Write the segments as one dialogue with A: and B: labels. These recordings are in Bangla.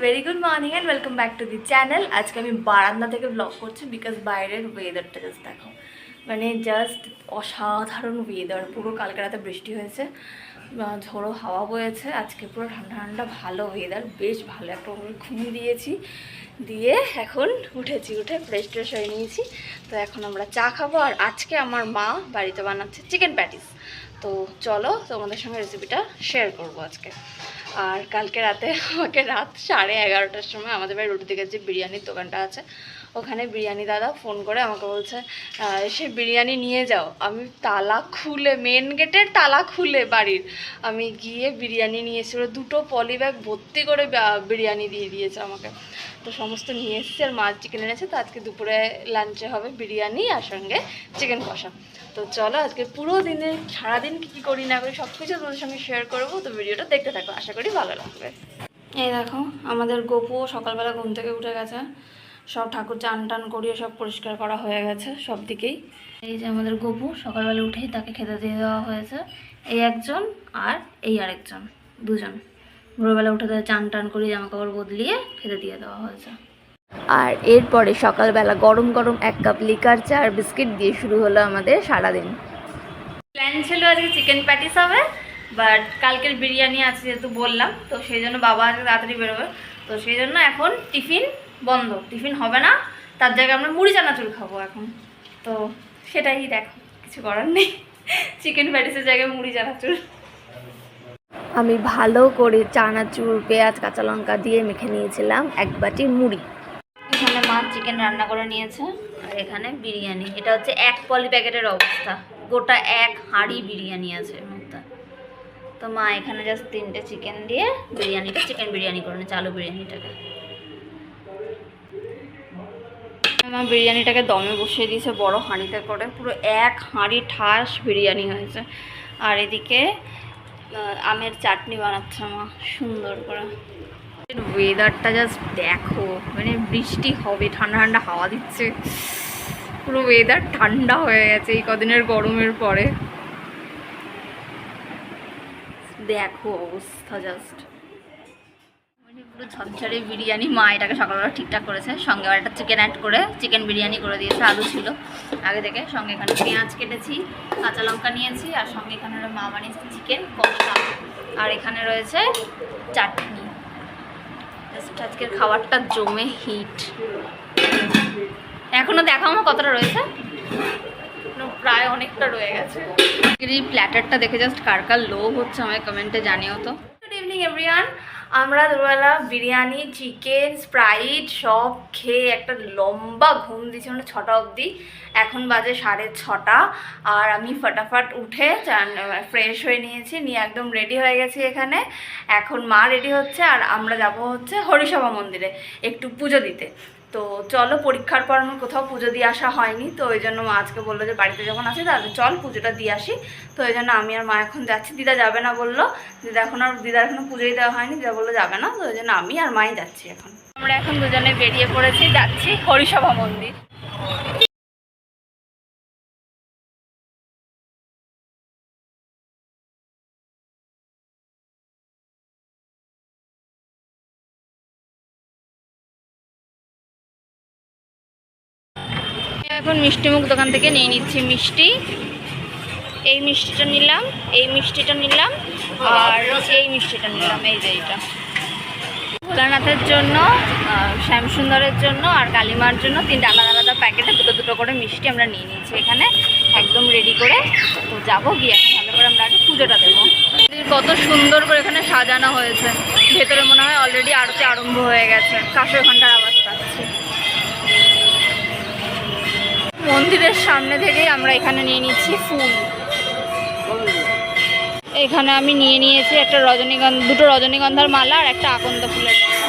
A: Very good morning and welcome back to the channel. আজকে আমি বারান্দা থেকে ব্লগ করছি বিকজ বাইরের ওয়েদারটা জাস্ট দেখো, মানে জাস্ট অসাধারণ ওয়েদার। পুরো কালকে রাতে বৃষ্টি হয়েছে, ঝোড়ো হাওয়া বয়েছে, আজকে পুরো ঠান্ডা ঠান্ডা ভালো ওয়েদার, বেশ ভালো। একটা ঘুম দিয়েছি, দিয়ে এখন উঠে ফ্রেশ ট্রেশ হয়ে নিয়েছি। তো এখন আমরা চা খাবো। আর আজকে আমার মা বাড়িতে বানাচ্ছে চিকেন প্যাটিস। তো চলো তোমাদের সঙ্গে রেসিপিটা শেয়ার করবো আজকে। আর কালকে রাতে আমাকে রাত 11:30টার সময় আমাদের বাড়ি রুটি থেকে যে বিরিয়ানির দোকানটা আছে, ওখানে বিরিয়ানি দাদা ফোন করে আমাকে বলছে সে বিরিয়ানি নিয়ে যাও। আমি তালা খুলে, মেন গেটের তালা খুলে বাড়ির আমি গিয়ে বিরিয়ানি নিয়ে এসেছি। ওরা 2টো পলি ব্যাগ ভর্তি করে বিরিয়ানি দিয়ে দিয়েছে আমাকে। তো সমস্ত নিয়ে এসেছি, আর মাছ চিকেন এনেছে। তো আজকে দুপুরে লাঞ্চে হবে বিরিয়ানি আর সঙ্গে চিকেন কষা। তো চলো আজকে পুরো দিনে সারাদিন কী করি না করি সব কিছু তোমাদের সঙ্গে শেয়ার করবো। তো ভিডিওটা দেখতে থাকো, আশা করি ভালো লাগবে। এই দেখো আমাদের গপু সকালবেলা ঘুম থেকে উঠে গেছে, সব ঠাকুর চান টান করিয়ে সব পরিষ্কার করা হয়ে গেছে সব দিকেই। এই যে আমাদের গপু সকালবেলা উঠেই তাকে খেতে দিয়ে দেওয়া হয়েছে, এই একজন আর এই আরেকজন, দুজন। ভোরবেলা উঠে তাদের চান টান করিয়ে জামা কাপড় বদলিয়ে খেতে দিয়ে দেওয়া হয়েছে। আর এরপরে সকালবেলা গরম গরম 1 কাপ লিকার চা আর বিস্কিট দিয়ে শুরু হলো আমাদের সারাদিন। প্ল্যান ছিল আজকে চিকেন প্যাটিস হবে, বাট কালকের বিরিয়ানি আছে যেহেতু বললাম, তো সেই জন্য বাবা আজকে তাড়াতাড়ি বেরোবে। তো সেই জন্য এখন টিফিন বন্ধ, টিফিন হবে না, তার জায়গায় আমরা মুড়ি চানাচুর খাবো এখন। তো সেটাই দেখো, কিছু করার নেই, চিকেন প্যাটিসের জায়গায় মুড়ি চানাচুর। আমি ভালো করে চানাচুর পেঁয়াজ কাঁচা লঙ্কা দিয়ে মেখে নিয়েছিলাম 1 বাটি মুড়ি। এখানে মা চিকেন রান্না করে নিয়েছে, আর এখানে বিরিয়ানি। এটা হচ্ছে 1 পলি প্যাকেটের অবস্থা, গোটা 1 হাঁড়ি বিরিয়ানি আছে এর মধ্যে। তো মা এখানে জাস্ট 3টে চিকেন দিয়ে বিরিয়ানিটা চিকেন বিরিয়ানি করে নিয়েছে, আলু বিরিয়ানিটাকে। মা বিরিয়ানিটাকে দমে বসিয়ে দিয়েছে বড় হাঁড়িতে করে, পুরো 1 হাঁড়ি ঠাস বিরিয়ানি হয়েছে। আর এদিকে আমের চাটনি বানাচ্ছে মা সুন্দর করে। ওয়েদারটা জাস্ট দেখো, মানে বৃষ্টি হবে, ঠান্ডা ঠান্ডা হাওয়া দিচ্ছে, পুরো ওয়েদার ঠান্ডা হয়ে গেছে এই কদিনের গরমের পরে। দেখো অবস্থা জাস্ট, মানে পুরো ঝরঝরে বিরিয়ানি। মা এটাকে সকালবেলা ঠিকঠাক করেছে, সঙ্গে আর একটা চিকেন অ্যাড করে চিকেন বিরিয়ানি করে দিয়েছে। আলু ছিল আগে থেকে, সঙ্গে এখানে পেঁয়াজ কেটেছি, কাঁচা লঙ্কা নিয়েছি, আর সঙ্গে এখানে মা বানিয়েছে চিকেন কষা, আর এখানে রয়েছে চাটনি। আজকের খাবারটা জমে হিট। এখনো দেখাও আমার কতটা রয়েছে, প্রায় অনেকটা রয়ে গেছে। এই প্ল্যাটারটা দেখে জাস্ট কার কার লোভ হচ্ছে আমায় কমেন্টে জানিও তো। Good evening everyone. আমরা দুবেলা বিরিয়ানি, চিকেন, স্প্রাইট সব খেয়ে একটা লম্বা ঘুম দিয়েছি, মানে 6টা অবধি। এখন বাজে 6:30, আর আমি ফটাফট উঠে ফ্রেশ হয়ে নিয়েছি, নিয়ে একদম রেডি হয়ে গেছি এখানে। এখন মা রেডি হচ্ছে, আর আমরা যাব হচ্ছে হরিসভা মন্দিরে একটু পুজো দিতে। তো চলো, পরীক্ষার পর আমার কোথাও পুজো দিয়ে আসা হয়নি, তো ওই জন্য মা আজকে বললো যে বাড়িতে যখন আসি তাহলে চল পুজোটা দিয়ে আসি। তো ওই জন্য আমি আর মা এখন যাচ্ছি। দিদা যাবে না বললো, দিদার এখনও পুজোই দেওয়া হয়নি, দিদা বললো যাবে না। তো ওই জন্য আমি আর মাই যাচ্ছি এখন। আমরা এখন দুজনে বেরিয়ে পড়েছি, যাচ্ছি হরিসভা মন্দির। এখন মিষ্টিমুখ দোকান থেকে নিয়ে নিচ্ছি মিষ্টি। এই মিষ্টিটা নিলাম, এই মিষ্টিটা নিলাম, আর এই মিষ্টিটা নিলাম। এই যে এইটা ভোলানাথের জন্য, শ্যামসুন্দরের জন্য আর কালিমার জন্য 3টে আলাদা আলাদা প্যাকেটে 2 করে মিষ্টি আমরা নিয়ে নিয়েছি এখানে, একদম রেডি করে। তো যাবো, গিয়ে এখন ভালো করে আমরা আগে পুজোটা দেবো। কত সুন্দর করে এখানে সাজানো হয়েছে, ভেতরে মনে হয় অলরেডি আরতি আরম্ভ হয়ে গেছে, কাঁসর ঘন্টার আওয়াজ পাচ্ছি। মন্দিরের সামনে থেকেই আমরা এখানে নিয়ে নিচ্ছি ফুল। এখানে আমি নিয়ে নিয়েছি একটা দুটো রজনীগন্ধার মালা আর একটা আকন্দ ফুলের মালা।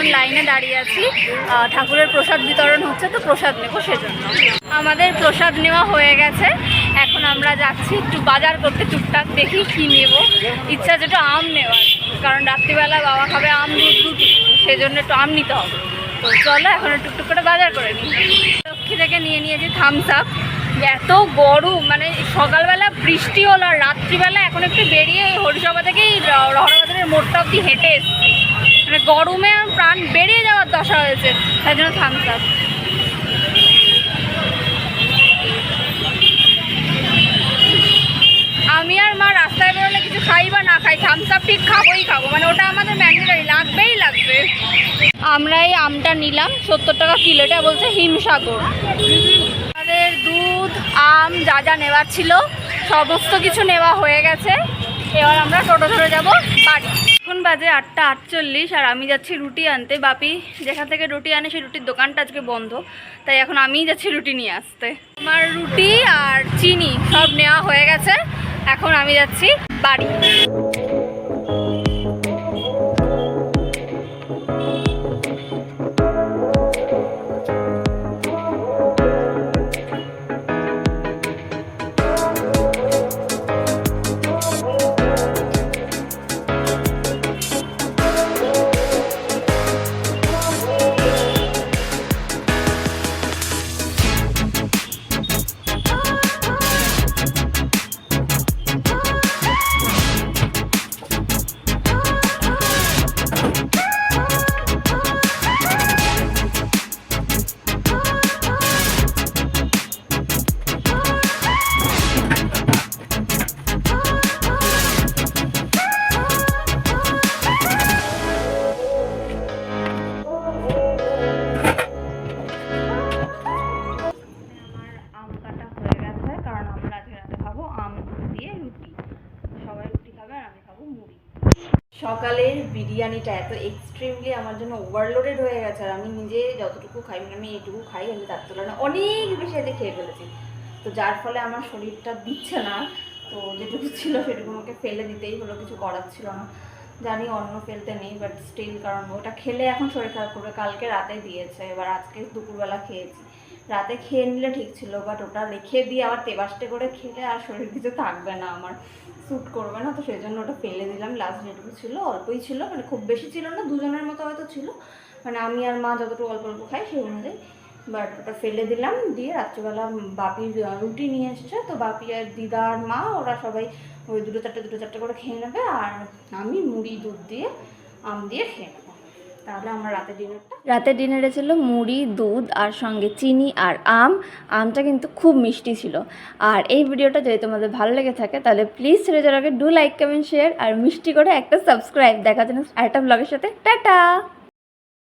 A: এখন লাইনে দাঁড়িয়ে আছি, ঠাকুরের প্রসাদ বিতরণ হচ্ছে, তো প্রসাদ নেবো সেজন্য। আমাদের প্রসাদ নেওয়া হয়ে গেছে, এখন আমরা যাচ্ছি একটু বাজার করতে, টুকটাক দেখি কী নেব। ইচ্ছা আছে একটু আম নেওয়ার, কারণ রাত্রিবেলা বাবা খাবে আম দুধ রুটি, সেজন্য একটু আম নিতে হবে। তো চলো এখন টুকটুক করে বাজার করে নিই। লক্ষ্মী থেকে নিয়ে নিয়েছি থামস আপ। এত গরম, মানে সকালবেলা বৃষ্টি হলো আর রাত্রিবেলা এখন একটু বেরিয়ে হরিসভা থেকেই রহরাবাজারের মোড়টা অব্দি হেঁটে এসেছি, মানে গরমে প্রাণ বেরিয়ে যাওয়ার দশা হয়েছে, তাই জন্য থামস আপ। আমি আর মা রাস্তায় বেরোলে কিছু খাই বা না খাই, থামস আপ ঠিক খাবোই খাবো, মানে ওটা আমাদের ম্যান্ডেটারি, লাগবেই লাগবে। আমরা এই আমটা নিলাম 70 টাকা কিলো, এটা বলছে হিমসাগর। আমাদের দুধ, আম যা যা নেওয়ার ছিল সমস্ত কিছু নেওয়া হয়ে গেছে। এবার আমরা টোটো ধরে যাব বাড়ি। এখন বাজে 8:48 আর আমি যাচ্ছি রুটি আনতে। বাপি যেখান থেকে রুটি আনে সেই রুটির দোকানটা আজকে বন্ধ, তাই এখন আমিই যাচ্ছি রুটি নিয়ে আসতে। আমার রুটি আর চিনি সব নেওয়া হয়ে গেছে, এখন আমি যাচ্ছি বাড়ি। সকালের বিরিয়ানিটা এত এক্সট্রিমলি আমার জন্য ওভারলোডেড হয়ে গেছে, আর আমি নিজে যতটুকু খাই, মানে আমি এইটুকু খাই, আমি তার তুলনায় অনেক বেশি এতে খেয়ে ফেলেছি। তো যার ফলে আমার শরীরটা দিচ্ছে না, তো যেটুকু ছিল সেটুকু আমাকে ফেলে দিতেই হলো, কিছু করার ছিল না। জানি অন্য ফেলতে নেই, বাট স্টিল, কারণ ওটা খেলে এখন শরীর খারাপ করবে। কালকে রাতে দিয়েছে, এবার আজকে দুপুরবেলা খেয়েছি। রাতে খেয়ে নিলে ঠিক ছিল, বাট ওটা রেখে দিয়ে আবার তেবাস্টে করে খেলে আর শরীর কিছু থাকবে না, আমার স্যুট করবে না। তো সেই জন্য ওটা ফেলে দিলাম। লাস্ট যেটুকু ছিল অল্পই ছিল, মানে খুব বেশি ছিল না, দুজনের মতো হয়তো ছিল, মানে আমি আর মা যতটুকু অল্প অল্প খাই সেই অনুযায়ী। বাট ওটা ফেলে দিলাম। দিয়ে রাত্রিবেলা বাপি রুটি নিয়ে এসেছে, তো বাপি আর দিদা আর মা ওরা সবাই ওই দুটো চারটে করে খেয়ে নেবে, আর আমি মুড়ি দুধ দিয়ে আম দিয়ে খেয়ে নেবো। তাহলে আমার রাতের ডিনারে ছিল মুড়ি, দুধ আর সঙ্গে চিনি আর আম। আমটা কিন্তু খুব মিষ্টি ছিল। আর এই ভিডিওটা যদি তোমাদের ভালো লেগে থাকে তাহলে প্লিজ ছেড়ে যাওয়ার আগে ডু লাইক, কমেন্ট, শেয়ার আর মিষ্টি করে একটা সাবস্ক্রাইব। দেখা জন্য আরেকটা ব্লগের সাথে টাটা।